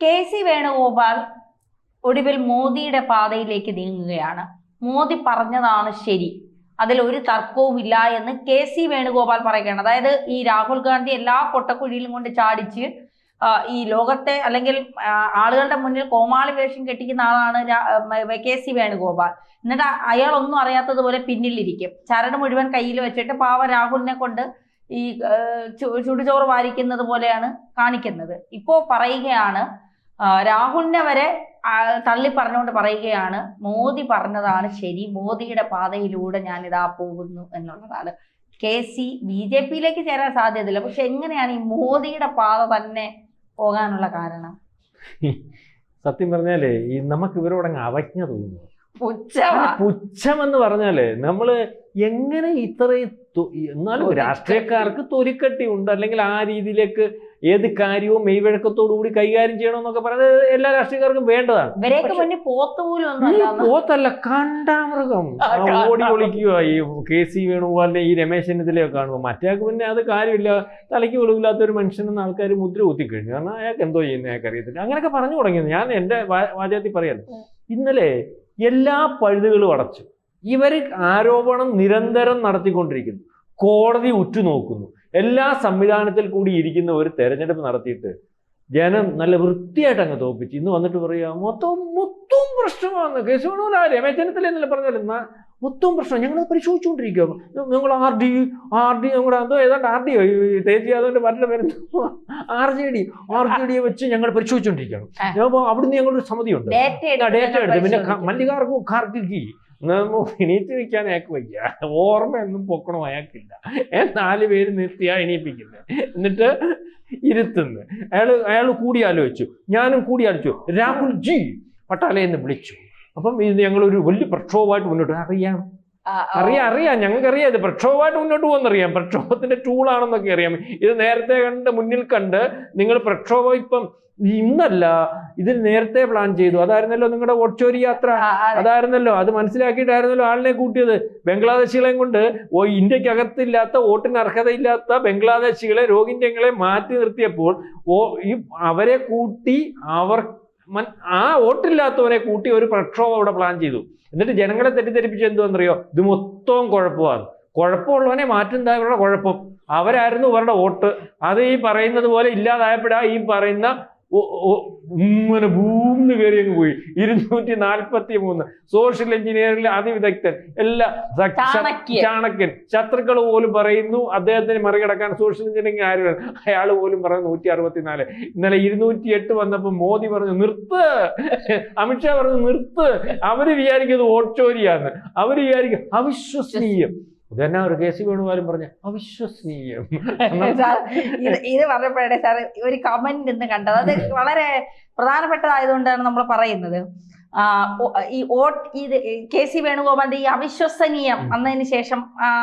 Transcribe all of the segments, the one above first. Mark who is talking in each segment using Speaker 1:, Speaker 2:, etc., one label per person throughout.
Speaker 1: K C. Venugopal ഒടുവിൽ മോദിയുടെ പാതയിലേക്ക് നീങ്ങുകയാണ്. മോദി പറഞ്ഞതാണ് ശരി, അതിൽ ഒരു തർക്കവുമില്ല എന്ന് കെ.സി. വേണുഗോപാൽ പറയുകയാണ്. അതായത് ഈ രാഹുൽ ഗാന്ധി എല്ലാ പൊട്ടക്കുഴിയിലും കൊണ്ട് ചാടിച്ച് ഈ ലോകത്തെ അല്ലെങ്കിൽ ആളുകളുടെ മുന്നിൽ കോമാളി വേഷം കെട്ടിക്കുന്ന ആളാണ് കെ.സി. വേണുഗോപാൽ. എന്നിട്ട് അയാൾ ഒന്നും അറിയാത്തതുപോലെ പിന്നിലിരിക്കും, ചരട് മുഴുവൻ കയ്യിൽ വെച്ചിട്ട് പാവ രാഹുലിനെ കൊണ്ട് ഈ ചുടുചോറ് വാരിക്കുന്നത് പോലെയാണ് കാണിക്കുന്നത്. ഇപ്പോ പറയുകയാണ്, രാഹുലിനെ വരെ തള്ളി പറഞ്ഞുകൊണ്ട് പറയുകയാണ്, മോദി പറഞ്ഞതാണ് ശരി, മോദിയുടെ പാതയിലൂടെ ഞാനിതാ പോകുന്നു എന്നുള്ളതാണ്. കെ.സി. ബി.ജെ.പിയിലേക്ക് ചേരാൻ സാധ്യതയില്ല. പക്ഷെ എങ്ങനെയാണ് ഈ മോദിയുടെ പാത തന്നെ പോകാനുള്ള കാരണം?
Speaker 2: സത്യം പറഞ്ഞാലേ ഈ നമുക്ക് ഇവരോടങ്ങ് അവജ്ഞ തോന്നുന്നു.
Speaker 1: പുച്ഛം
Speaker 2: എന്ന് പറഞ്ഞാലേ നമ്മള് എങ്ങനെ ഇത്രയും എന്നാലും രാഷ്ട്രീയക്കാർക്ക് തൊലിക്കട്ടി ഉണ്ട്, അല്ലെങ്കിൽ ആ രീതിയിലേക്ക് ഏത് കാര്യവും മെയ്വഴക്കത്തോടു കൂടി കൈകാര്യം ചെയ്യണമെന്നൊക്കെ പറയുന്നത് എല്ലാ രാഷ്ട്രീയക്കാർക്കും വേണ്ടതാണ്. പോത്തല്ല, കണ്ടാമൃഗം ഓടി ഒളിക്കുക. ഈ കെ.സി. വേണുഗോപാലിനെ ഈ രമേശ് ചെന്നിത്തലയൊക്കെ കാണുമ്പോൾ മറ്റേക്ക് പിന്നെ അത് കാര്യമില്ല, തലയ്ക്ക് വെളിവില്ലാത്ത ഒരു മനുഷ്യനെന്ന് ആൾക്കാർ മുദ്ര കുത്തിക്കഴിഞ്ഞു. കാരണം അയാൾക്ക് എന്തോ ചെയ്യുന്ന അയാൾക്ക് അറിയത്തില്ല. അങ്ങനെയൊക്കെ പറഞ്ഞു തുടങ്ങിയത് ഞാൻ എൻ്റെ വാചകത്തിൽ പറയാൻ. ഇന്നലെ എല്ലാ പഴുതുകളും അടച്ചു. ഇവർ ആരോപണം നിരന്തരം നടത്തിക്കൊണ്ടിരിക്കുന്നു, കോടതി ഉറ്റുനോക്കുന്നു. എല്ലാ സംവിധാനത്തിൽ കൂടി ഇരിക്കുന്ന ഒരു തെരഞ്ഞെടുപ്പ് നടത്തിയിട്ട് ജനം നല്ല വൃത്തിയായിട്ട് അങ്ങ് തോപ്പിച്ച് ഇന്ന് വന്നിട്ട് പറയുക മൊത്തം പ്രശ്നമാണ്. കേസ് വേണമല്ലോ, രമേശ് ചെന്നിത്തല എന്നല്ല പറഞ്ഞാൽ മൊത്തം പ്രശ്നം ഞങ്ങൾ പരിശോധിച്ചുകൊണ്ടിരിക്കുക. ഞങ്ങൾ ആർ ഡി ഞങ്ങളുടെ എന്തോ ഏതാണ്ട് RD തേജി യാദവിന്റെ മറ്റേ പേര് RJD വെച്ച് ഞങ്ങൾ പരിശോധിച്ചുകൊണ്ടിരിക്കുകയാണ്. അവിടുന്ന് ഞങ്ങളൊരു സമിതിയുണ്ട്, ഡേറ്റ എടുത്ത്. പിന്നെ മല്ലികാർക്കും ഖാർഗി എണീറ്റ് വയ്ക്കാൻ അയാൾക്ക് വയ്യ, ഓർമ്മയൊന്നും പൊക്കണോ അയാൾക്കില്ല. 4 പേര് നിർത്തിയാ എണീപ്പിക്കുന്നത്, എന്നിട്ട് ഇരുത്തുന്നു. അയാൾ കൂടിയാലോചിച്ചു, ഞാനും കൂടിയാലോചിച്ചു. രാഹുൽ ജി പട്ടാലയെന്ന് വിളിച്ചു. അപ്പം ഇത് ഞങ്ങളൊരു വലിയ പ്രക്ഷോഭമായിട്ട് മുന്നോട്ട് അറിയാം, ഞങ്ങൾക്കറിയാം ഇത് പ്രക്ഷോഭമായിട്ട് മുന്നോട്ട് പോകുന്നറിയാം, പ്രക്ഷോഭത്തിന്റെ ടൂളാണെന്നൊക്കെ അറിയാം. ഇത് നേരത്തെ മുന്നിൽ കണ്ട് നിങ്ങൾ പ്രക്ഷോഭം ഇപ്പം ഇന്നല്ല, ഇതിൽ നേരത്തെ പ്ലാൻ ചെയ്തു. അതായിരുന്നല്ലോ നിങ്ങളുടെ വോട്ട് യാത്ര, അതായിരുന്നല്ലോ, അത് മനസ്സിലാക്കിയിട്ടായിരുന്നല്ലോ ആളിനെ കൂട്ടിയത്. ബംഗ്ലാദേശികളെയും കൊണ്ട് ഇന്ത്യക്കകത്തില്ലാത്ത, വോട്ടിന് അർഹതയില്ലാത്ത ബംഗ്ലാദേശികളെ, രോഹിംഗ്യകളെ മാറ്റി നിർത്തിയപ്പോൾ അവരെ കൂട്ടി, ആ വോട്ടില്ലാത്തവരെ കൂട്ടി ഒരു പ്രക്ഷോഭം അവിടെ പ്ലാൻ ചെയ്തു. എന്നിട്ട് ജനങ്ങളെ തെറ്റിദ്ധരിപ്പിച്ച് എന്തുവെന്നറിയോ, ഇത് മൊത്തം കുഴപ്പമുള്ളവനെ മാറ്റുന്ന അവരുടെ കുഴപ്പം, അവരായിരുന്നു ഇവരുടെ വോട്ട്. അത് ഈ പറയുന്നത് പോലെ ഇല്ലാതായപ്പോഴാ ഈ പറയുന്ന ഇങ്ങനെ ഭൂമിന്ന് കയറി അങ്ങ് പോയി. 243 സോഷ്യൽ എഞ്ചിനീയറിംഗിൽ അതിവിദഗ്ധൻ, എല്ലാ ചാണക്യൻ, ശത്രുക്കൾ പോലും പറയുന്നു അദ്ദേഹത്തിന് മറികടക്കാൻ സോഷ്യൽ എഞ്ചിനീയറിംഗ് ആര്, അയാൾ പോലും പറഞ്ഞു 164. ഇന്നലെ 208 വന്നപ്പോൾ മോദി പറഞ്ഞു നിർത്ത്, അമിത്ഷാ പറഞ്ഞു നിർത്ത്. അവര് വിചാരിക്കുന്നത് വോട്ട് ചോരിയാന്ന്, അവര് വിചാരിക്കും അവിശ്വസനീയം. ഇതെന്നാ ഒരു കെ.സി. വേണുഗോപാലും പറഞ്ഞ അവിശ്വസനീയം.
Speaker 1: ഇത് പറഞ്ഞപ്പോഴേ സാർ ഒരു കമന്റ് ഇന്ന് കണ്ടത്, അത് വളരെ പ്രധാനപ്പെട്ടതായതുകൊണ്ടാണ് നമ്മൾ പറയുന്നത്. ഇത് കെ.സി. വേണുഗോപാലിന്റെ ഈ അവിശ്വസനീയം എന്നതിന് ശേഷം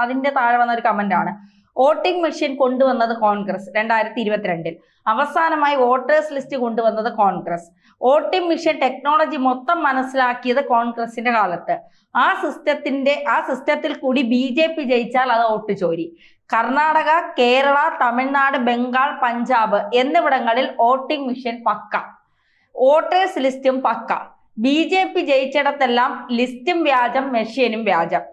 Speaker 1: അതിന്റെ താഴെ വന്ന ഒരു കമന്റാണ്, വോട്ടിംഗ് മെഷീൻ കൊണ്ടുവന്നത് കോൺഗ്രസ് 2022, അവസാനമായി വോട്ടേഴ്സ് ലിസ്റ്റ് കൊണ്ടുവന്നത് കോൺഗ്രസ്, വോട്ടിംഗ് മെഷീൻ ടെക്നോളജി മൊത്തം മനസ്സിലാക്കിയത് കോൺഗ്രസിന്റെ കാലത്ത്, ആ സിസ്റ്റത്തിൽ കൂടി ബി.ജെ.പി ജയിച്ചാൽ അത് വോട്ട് ചോരി. കർണാടക, കേരള, തമിഴ്നാട്, ബംഗാൾ, പഞ്ചാബ് എന്നിവിടങ്ങളിൽ വോട്ടിംഗ് മെഷീൻ പക്ക, വോട്ടേഴ്സ് ലിസ്റ്റും പക്ക. ബി.ജെ.പി ജയിച്ചിടത്തെല്ലാം ലിസ്റ്റും വ്യാജം, മെഷീനും വ്യാജം.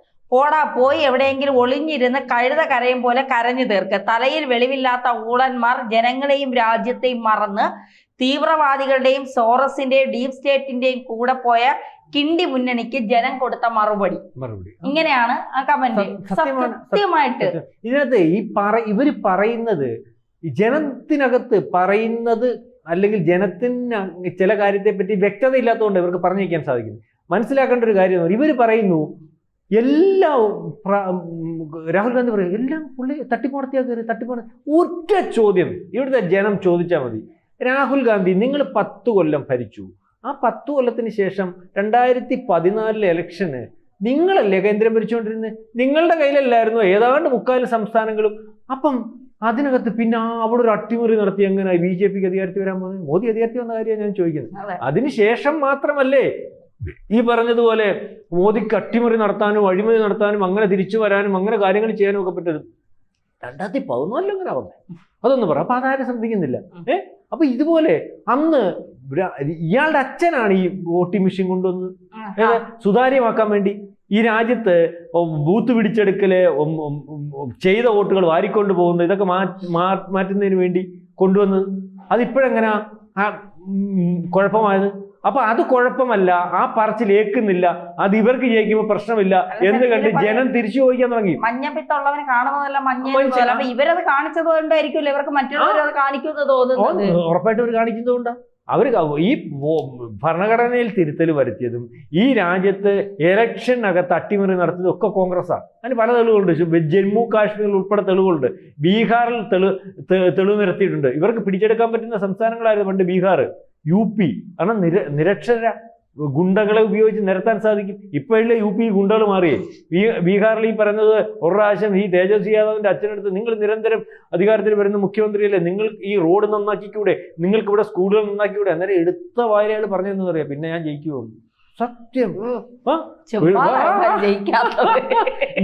Speaker 1: പോയി എവിടെയെങ്കിലും ഒളിഞ്ഞിരുന്ന് കഴുത കരയും പോലെ കരഞ്ഞു തീർക്ക്. തലയിൽ വെളിവില്ലാത്ത ഊളന്മാർ ജനങ്ങളെയും രാജ്യത്തെയും മറന്ന് തീവ്രവാദികളുടെയും സോറസിന്റെയും ഡീപ് സ്റ്റേറ്റിന്റെയും കൂടെ പോയ കിണ്ടി മുന്നണിക്ക് ജനം കൊടുത്ത മറുപടി. ഇങ്ങനെയാണ് ആ കമന്റ്. സത്യമായിട്ട്
Speaker 2: ഇതിനകത്ത് ഇവര് പറയുന്നത് ജനത്തിനകത്ത് പറയുന്നത്, അല്ലെങ്കിൽ ജനത്തിന് ചില കാര്യത്തെ പറ്റി വ്യക്തത ഇല്ലാത്തതുകൊണ്ട് ഇവർക്ക് പറഞ്ഞു വയ്ക്കാൻ സാധിക്കുന്നു. മനസ്സിലാക്കേണ്ട ഒരു കാര്യം, ഇവര് പറയുന്നു എല്ലാം രാഹുൽ ഗാന്ധി പറയും എല്ലാം പുള്ളി തട്ടിപ്പ്. ഒറ്റ ചോദ്യം ഇവിടുത്തെ ജനം ചോദിച്ചാൽ മതി, രാഹുൽ ഗാന്ധി നിങ്ങൾ 10 കൊല്ലം ഭരിച്ചു, ആ 10 കൊല്ലത്തിന് ശേഷം 2014 ഇലക്ഷന് നിങ്ങളല്ലേ കേന്ദ്രം ഭരിച്ചുകൊണ്ടിരുന്നത്, നിങ്ങളുടെ കയ്യിലല്ലായിരുന്നു ഏതാണ്ട് 3/4 സംസ്ഥാനങ്ങളും. അപ്പം അതിനകത്ത് പിന്നെ അവിടെ ഒരു അട്ടിമറി നടത്തി എങ്ങനെ ബി.ജെ.പിക്ക് അധികാരത്തിൽ വരാൻ പോകുന്നത്? മോദി അധികാരത്തിൽ വന്ന കാര്യമാണ് ഞാൻ ചോദിക്കുന്നത്. അതിനുശേഷം മാത്രമല്ലേ ഈ പറഞ്ഞതുപോലെ മോദിക്ക് അട്ടിമറി നടത്താനും അഴിമതി നടത്താനും അങ്ങനെ തിരിച്ചു വരാനും അങ്ങനെ കാര്യങ്ങൾ ചെയ്യാനും ഒക്കെ പറ്റത് 2014 അങ്ങനെ ആവുന്നത്. അതൊന്നും പറ. അപ്പൊ അതാരും ശ്രദ്ധിക്കുന്നില്ല. അപ്പൊ ഇതുപോലെ അന്ന് ഇയാളുടെ അച്ഛനാണ് ഈ വോട്ടിംഗ് മെഷീൻ കൊണ്ടുവന്നത് സുതാര്യമാക്കാൻ വേണ്ടി. ഈ രാജ്യത്ത് ബൂത്ത് പിടിച്ചെടുക്കല്, ചെയ്ത വോട്ടുകൾ വാരിക്കൊണ്ട് പോകുന്നത്, ഇതൊക്കെ മാറ്റുന്നതിന് വേണ്ടി കൊണ്ടുവന്നത്. അതിപ്പോഴെങ്ങനാ കുഴപ്പമായത്? അപ്പൊ അത് കുഴപ്പമല്ല, ആ പറച്ചിലേക്കുന്നില്ല, അത് ഇവർക്ക് ജയിക്കുമ്പോ പ്രശ്നമില്ല എന്ന് കണ്ട് ജനം തിരിച്ചു പോയിക്കാൻ തുടങ്ങി.
Speaker 1: മഞ്ഞപ്പിത്തുള്ളവന് കാണുന്നതല്ല മഞ്ഞ, ഇവരത് കാണിച്ചത് കൊണ്ടായിരിക്കുമല്ലോ ഇവർക്ക് മറ്റുള്ളവരത് കാണിക്കുന്നത് തോന്നുന്നത്.
Speaker 2: ഉറപ്പായിട്ട് അവർ കാണിക്കുന്നതുകൊണ്ടാ. അവർ ഈ ഭരണഘടനയിൽ തിരുത്തൽ വരുത്തിയതും ഈ രാജ്യത്ത് ഇലക്ഷനകത്ത് അട്ടിമറി നടത്തിയതും ഒക്കെ കോൺഗ്രസ്സാണ്. അതിന് പല തെളിവുകളുണ്ട്. ജമ്മു കാശ്മീരിൽ ഉൾപ്പെടെ തെളിവുകളുണ്ട്. ബീഹാറിൽ തെളിവ് നിരത്തിയിട്ടുണ്ട്. ഇവർക്ക് പിടിച്ചെടുക്കാൻ പറ്റുന്ന സംസ്ഥാനങ്ങളായിരുന്നു പണ്ട് ബീഹാർ, UP. കാരണം നിരക്ഷര ഗുണ്ടകളെ ഉപയോഗിച്ച് നിരത്താൻ സാധിക്കും. ഇപ്പോഴല്ലേ UP ഗുണ്ടകൾ മാറിയേ. ബീഹാറിൽ ഈ പറയുന്നത് ഒരു പ്രാവശ്യം ഈ തേജസ്വി യാദവിന്റെ അച്ഛനടുത്ത്, നിങ്ങൾ നിരന്തരം അധികാരത്തിൽ വരുന്ന മുഖ്യമന്ത്രിയല്ലേ, നിങ്ങൾ ഈ റോഡ് നന്നാക്കിക്കൂടെ, നിങ്ങൾക്ക് ഇവിടെ സ്കൂളുകൾ നന്നാക്കിക്കൂടെ? അന്നേരം എടുത്ത വായനകൾ പറഞ്ഞതെന്ന് പറയാം, പിന്നെ ഞാൻ ജയിക്കുമെന്ന്. സത്യം,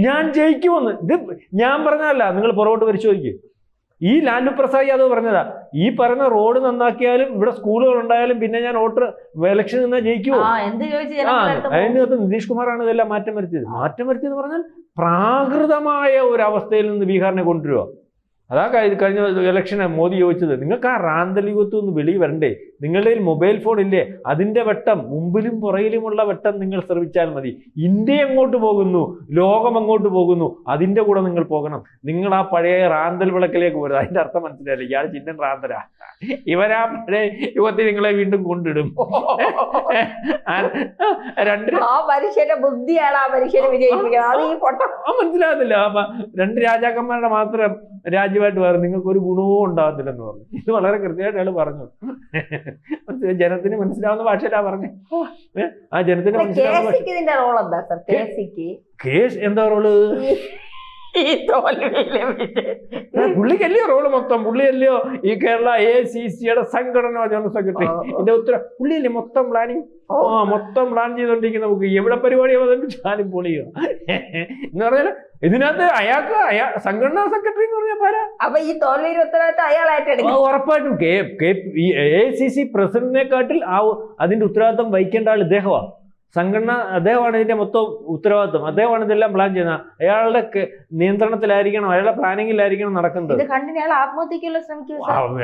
Speaker 2: ഞാൻ ജയിക്കുമെന്ന്. ഇത് ഞാൻ പറഞ്ഞതല്ല, നിങ്ങൾ പുറകോട്ട് പരിശോധിക്കും. ഈ ലാലു പ്രസാദ് യാദവ് പറഞ്ഞതാ. ഈ പറഞ്ഞ റോഡ് നന്നാക്കിയാലും ഇവിടെ സ്കൂളുകൾ ഉണ്ടായാലും പിന്നെ ഞാൻ ഇലക്ഷൻ നിന്നാൽ ജയിക്കുമോ? അതിനകത്ത് നിതീഷ് കുമാറാണ് ഇതെല്ലാം മാറ്റം വരുത്തിയത്. മാറ്റം വരുത്തിയെന്ന് പറഞ്ഞാൽ പ്രാകൃതമായ ഒരു അവസ്ഥയിൽ നിന്ന് ബീഹാറിനെ കൊണ്ടുവരിക. അതാ കഴിഞ്ഞ ഇലക്ഷന് മോദി ചോദിച്ചത്, നിങ്ങൾക്ക് ആ റാന്തൽ യുഗത്തിൽ നിന്ന് വെളി വരണ്ടേ? നിങ്ങളുടെ മൊബൈൽ ഫോൺ ഇല്ലേ, അതിന്റെ വെട്ടം, മുമ്പിലും പുറയിലുമുള്ള വെട്ടം നിങ്ങൾ ശ്രമിച്ചാൽ മതി. ഇന്ത്യ എങ്ങോട്ട് പോകുന്നു, ലോകം എങ്ങോട്ട് പോകുന്നു, അതിന്റെ കൂടെ നിങ്ങൾ പോകണം. നിങ്ങൾ ആ പഴയ റാന്തൽ വിളക്കിലേക്ക് പോരുത്. അതിന്റെ അർത്ഥം മനസ്സിലായില്ല, ഇയാൾ ചിഹ്നം റാന്തലാ. ഇവരാ പഴയ യുഗത്തിൽ നിങ്ങളെ വീണ്ടും കൊണ്ടിടും.
Speaker 1: മനുഷ്യന്റെ ബുദ്ധിയാണ് ആ മനുഷ്യനെ വിജയിപ്പിക്കുന്നത്.
Speaker 2: മനസ്സിലാകുന്നില്ല. അപ്പൊ 2 രാജാക്കന്മാരുടെ മാത്രം രാജ്യമായിട്ട് വേറെ നിങ്ങൾക്ക് ഒരു ഗുണവും ഉണ്ടാകത്തില്ലെന്ന് പറഞ്ഞു. ഇത് വളരെ കൃത്യമായിട്ട് അയാൾ പറഞ്ഞു. ജനത്തിന് മനസ്സിലാവുന്ന ഭാഷയിലാ പറഞ്ഞു. ആ ജനത്തിന് മനസ്സിലാവുന്ന കേസ് എന്താ റോള്? പുള്ളിക്കല്ലയോ റോള് മൊത്തം? പുള്ളിയല്ലയോ ഈ കേരള ACCയുടെ സംഘടനാ ജനറൽ സെക്രട്ടറി? ഇതിന്റെ ഉത്തരം പുള്ളിയല്ലേ മൊത്തം പ്ലാനിങ്? മൊത്തം പ്ലാൻ ചെയ്തോണ്ടിരിക്കുന്ന നമുക്ക് എവിടെ പരിപാടി അവതരിപ്പിച്ചാലും പൊളിയോ എന്ന് പറഞ്ഞാൽ ഇതിനകത്ത് സംഘടനാ സെക്രട്ടറി എന്ന് പറഞ്ഞാൽ പോരാ.
Speaker 1: അപ്പൊ ഈ തോൽവിയുടെ ഉത്തരവാദിത്തം അയാളായിട്ട്
Speaker 2: ഉറപ്പായിട്ടും ACC പ്രസിഡന്റിനെക്കാട്ടിൽ അതിന്റെ ഉത്തരവാദിത്തം വഹിക്കേണ്ട ആൾ ഇദ്ദേഹമാണ്. സംഘടന അദ്ദേഹമാണ് ഇതിന്റെ മൊത്തം ഉത്തരവാദിത്വം. അദ്ദേഹമാണ് ഇതെല്ലാം പ്ലാൻ ചെയ്യുന്നത്. അയാളുടെ നിയന്ത്രണത്തിലായിരിക്കണം, അയാളുടെ പ്ലാനിങ്ങിലായിരിക്കണം നടക്കുന്നത്.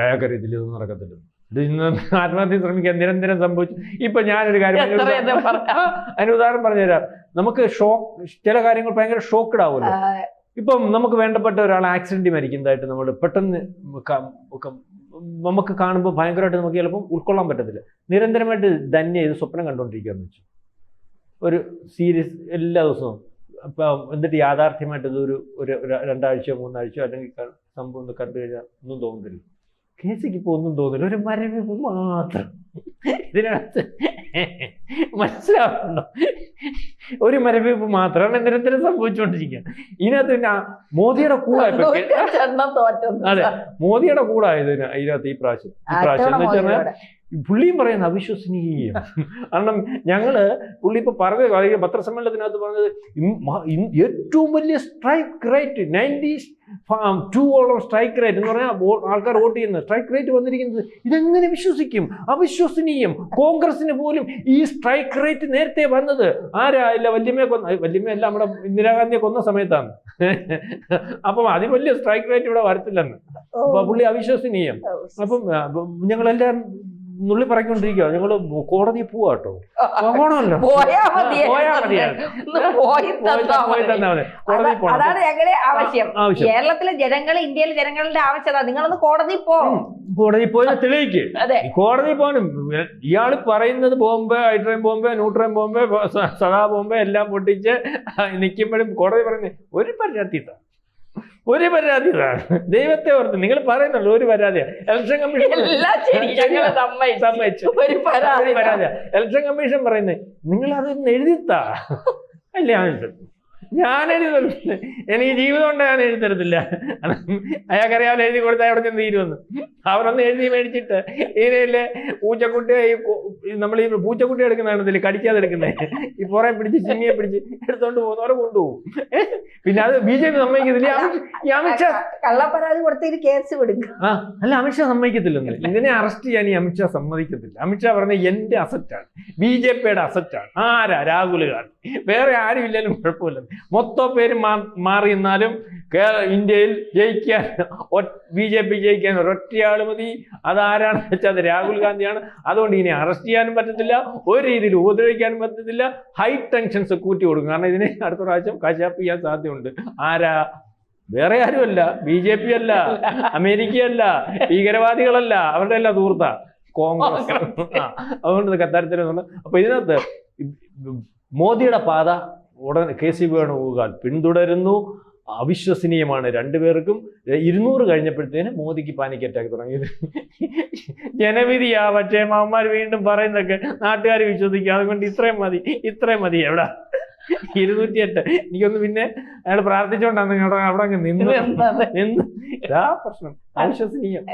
Speaker 2: അയാൾക്കറിയത്തില്ല ഇതൊന്നും നടക്കത്തില്ല. ഇത് ഇന്ന് ആത്മഹത്യ ശ്രമിക്കാൻ നിരന്തരം സംഭവിച്ചു. ഇപ്പൊ ഞാനൊരു കാര്യം അതിന് ഉദാഹരണം പറഞ്ഞുതരാം. നമുക്ക് ചില കാര്യങ്ങൾ ഭയങ്കര ഷോക്കഡ് ആവുമല്ലോ. ഇപ്പം നമുക്ക് വേണ്ടപ്പെട്ട ഒരാൾ ആക്സിഡന്റ് മരിക്കുന്നതായിട്ട് നമ്മൾ പെട്ടെന്ന് നമുക്ക് കാണുമ്പോൾ ഭയങ്കരമായിട്ട് നമുക്ക് ചിലപ്പം ഉൾക്കൊള്ളാൻ പറ്റത്തില്ല. നിരന്തരമായിട്ട് ധന്യ ഇത് സ്വപ്നം കണ്ടുകൊണ്ടിരിക്കുകയെന്ന് വെച്ചു, ഒരു സീരീസ് എല്ലാ ദിവസവും. ഇപ്പം എന്നിട്ട് യാഥാർത്ഥ്യമായിട്ട് ഇതൊരു 2 ആഴ്ചയോ 3 ആഴ്ചയോ അല്ലെങ്കിൽ സംഭവം ഒന്ന് കണ്ടു കഴിഞ്ഞാൽ ഒന്നും തോന്നുന്നില്ല. കേസിക്ക് ഇപ്പോൾ ഒന്നും തോന്നില്ല, ഒരു മരവിപ്പ് മാത്രം. ഇതിനകത്ത് മനസ്സിലാവുന്നുണ്ടോ? ഒരു മരവിപ്പ് മാത്രമാണ് നിരന്തരം സംഭവിച്ചുകൊണ്ടിരിക്കുക. ഇതിനകത്ത് പിന്നെ മോദിയുടെ കൂടായപ്പോ, അതെ മോദിയുടെ കൂടായത് ഇതിനകത്ത് ഈ പ്രാവശ്യം എന്ന് വെച്ചാൽ പുള്ളിയും പറയുന്നത് അവിശ്വസനീയം. കാരണം പുള്ളി ഇപ്പൊ പറഞ്ഞത് പത്രസമ്മേളനത്തിനകത്ത് പറഞ്ഞത് ഏറ്റവും വലിയ സ്ട്രൈക്ക് റേറ്റ് 92 സ്ട്രൈക്ക് റേറ്റ് എന്ന് പറഞ്ഞാൽ ആൾക്കാർ വോട്ട് ചെയ്യുന്നത് സ്ട്രൈക്ക് റേറ്റ് വന്നിരിക്കുന്നത്. ഇതെങ്ങനെ വിശ്വസിക്കും? അവിശ്വസനീയം. കോൺഗ്രസിന് പോലും ഈ സ്ട്രൈക്ക് റേറ്റ് നേരത്തെ വന്നത് ഇല്ല വല്യമ്മയല്ല നമ്മുടെ ഇന്ദിരാഗാന്ധിയെ കൊന്ന സമയത്താണ്. അപ്പം അതിന് വലിയ സ്ട്രൈക്ക് റേറ്റ് ഇവിടെ വരത്തില്ലെന്ന്. അപ്പൊ പുള്ളി അവിശ്വസനീയം. അപ്പം ഞങ്ങളെല്ലാം നുള്ളി പറഞ്ഞുകൊണ്ടിരിക്കുക, ഞങ്ങള് കോടതി പോവാട്ടോ. പോകണമല്ലോ,
Speaker 1: അതാണ് ഞങ്ങളുടെ ആവശ്യം. കേരളത്തിലെ ജനങ്ങൾ, ഇന്ത്യയിലെ ജനങ്ങളുടെ ആവശ്യത നിങ്ങളൊന്ന് കോടതി
Speaker 2: പോയി തെളിയിക്ക്. കോടതി പോകാനും ഇയാള് പറയുന്നത് ബോംബെ, ഹൈഡ്രൈൻ ബോംബെ, ന്യൂട്രൈൻ ബോംബെ, സദാ ബോംബെ എല്ലാം പൊട്ടിച്ച് നിൽക്കുമ്പോഴും കോടതി പറയുന്നത് ഒരു പരാതിയാണ്. ദൈവത്തെ ഓർത്ത് നിങ്ങൾ പറയുന്നുള്ളൂ ഒരു പരാതിയാണ്. ഇലക്ഷൻ കമ്മീഷൻ ഇലക്ഷൻ കമ്മീഷൻ പറയുന്നത് നിങ്ങൾ അതൊന്ന് എഴുതിത്താ അല്ലേ? ഞാൻ എഴുതി തരത്തില്ല, എനിക്ക് ജീവിതം കൊണ്ട് ഞാൻ എഴുതി തരത്തില്ല. അയാൾക്കറിയാതെ എഴുതി കൊടുത്താൽ അവിടെ ചെന്ന് തീരുമെന്ന്. അവരൊന്ന് എഴുതി മേടിച്ചിട്ട് ഇതിലെ പൂച്ചക്കുട്ടി, നമ്മൾ ഈ പൂച്ചക്കുട്ടി എടുക്കുന്നതാണെന്നില്ല, കടിക്കാതെ എടുക്കുന്നത്, ഈ പുറേ പിടിച്ച് ചിമ്മിയെ പിടിച്ച് എടുത്തോണ്ട് പോകുന്നവരെ കൊണ്ടുപോകും. പിന്നെ അത് BJP സമ്മതിക്കത്തില്ല. ഈ അമിത്ഷാ
Speaker 1: കള്ളപ്പരാതി കൊടുത്ത് കേസ് കൊടുക്കും.
Speaker 2: അല്ല, അമിത്ഷാ സമ്മതിക്കത്തില്ലെന്ന്. ഇതിനെ അറസ്റ്റ് ചെയ്യാൻ ഈ അമിത്ഷാ സമ്മതിക്കത്തില്ല. അമിത്ഷാ പറഞ്ഞ എന്റെ അസറ്റാണ്, BJPയുടെ അസറ്റാണ്. ആരാ? രാഹുൽ ഗാന്ധി. വേറെ ആരും ഇല്ലാലും കുഴപ്പമില്ല. മൊത്തം പേര് മാറി നിന്നാലും ഇന്ത്യയിൽ ജയിക്കാൻ, BJP ജയിക്കാൻ ഒരൊറ്റയാൾ മതി. അതാരാണെന്ന് വെച്ചാൽ അത് രാഹുൽ ഗാന്ധിയാണ്. അതുകൊണ്ട് ഇനി അറസ്റ്റ് ചെയ്യാനും പറ്റത്തില്ല, ഒരു രീതിയിൽ ഉപദ്രവിക്കാനും പറ്റത്തില്ല. ഹൈ ടെൻഷൻസ് കൂട്ടി കൊടുക്കും. കാരണം ഇതിനെ അടുത്ത പ്രാവശ്യം കശാപ്പ് ചെയ്യാൻ സാധ്യതയുണ്ട്. ആരാ? വേറെ ആരുമല്ല, BJP അല്ല, അമേരിക്കയല്ല, ഭീകരവാദികളല്ല, അവരുടെ എല്ലാം സുഹൃത്താ കോൺഗ്രസ്. അതുകൊണ്ട് കത്താരത്തിലുള്ള. അപ്പൊ ഇതിനകത്ത് മോദിയുടെ പാത ഉടൻ KC വേണുഗോപാൽ പിന്തുടരുന്നു. അവിശ്വസനീയമാണ് രണ്ടുപേർക്കും. 200 കഴിഞ്ഞപ്പോഴത്തേന് മോദിക്ക് പാനിക് അറ്റാക്ക് തുടങ്ങിയത്. ജനവിധിയാ, പക്ഷേ അവന്മാർ വീണ്ടും പറയുന്നതൊക്കെ നാട്ടുകാർ വിശ്വസിക്കുക. അതുകൊണ്ട് ഇത്രയും മതി. എവിടെ 208? എനിക്കൊന്ന് പിന്നെ അയാൾ പ്രാർത്ഥിച്ചോണ്ടാണ് അവിടെ അങ്ങ് നിന്ന്. ഇതാ പ്രശ്നം. അവിശ്വസനീയം.